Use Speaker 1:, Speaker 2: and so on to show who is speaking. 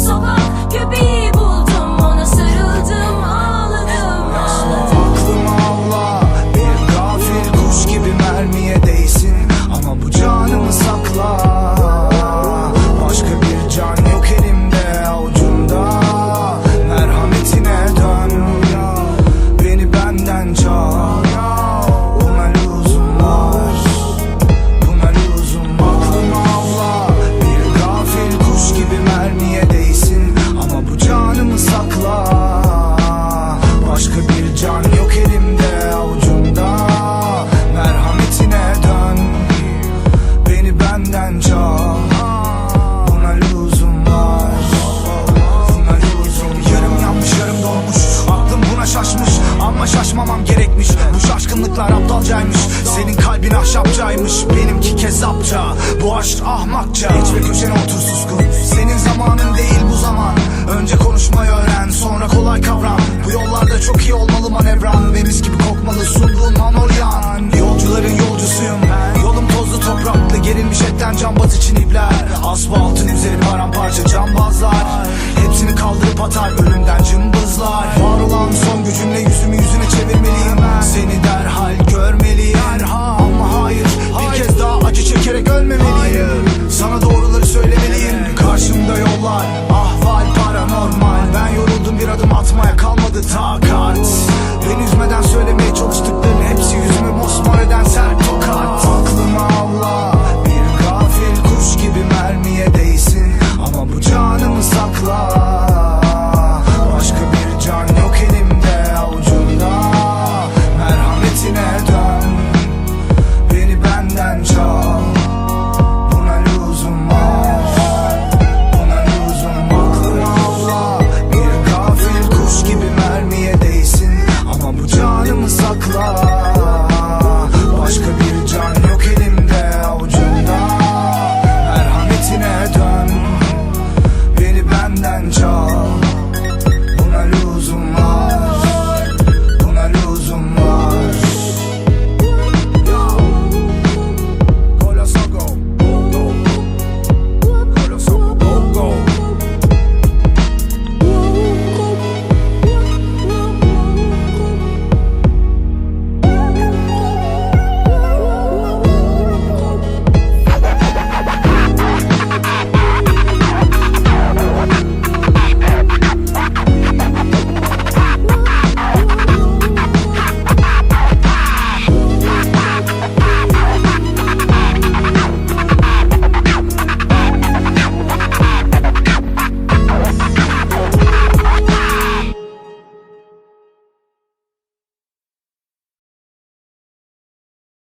Speaker 1: sokak köpeği buldum, ona sarıldım, ağladım, ağladım.
Speaker 2: Aklımı avla, bir gafil kuş gibi mermiye değsin, ama bu canımı sakla. Başka bir can yok elimde avucumda, merhametine dön, beni benden çal. Buna lüzum var, buna lüzum var. Aklımı avla, bir gafil kuş gibi mermiye değsin, ama bu canımı sakla. Başka bir can yok elimde avucumda, merhametine dön, beni benden çal. Buna lüzum var, buna lüzum var. Yarım yanmış yarım dolmuş, aklım buna şaşmış, ama şaşmamam gerekmiş. Bu şaşkınlıklar aptalcaymış, senin kalbin ahşapçaymış, benimki kezapça, bu aşk ahmakça. Geç ve köşene otur suskun, senin zamanın değil bu zaman. Önce konuşmayı öğren, sonra kolay kavram. Bu yollarda çok iyi olmalı manevran, ve mis gibi kokmalı sunduğun manolyan. Yolcuların yolcusuyum,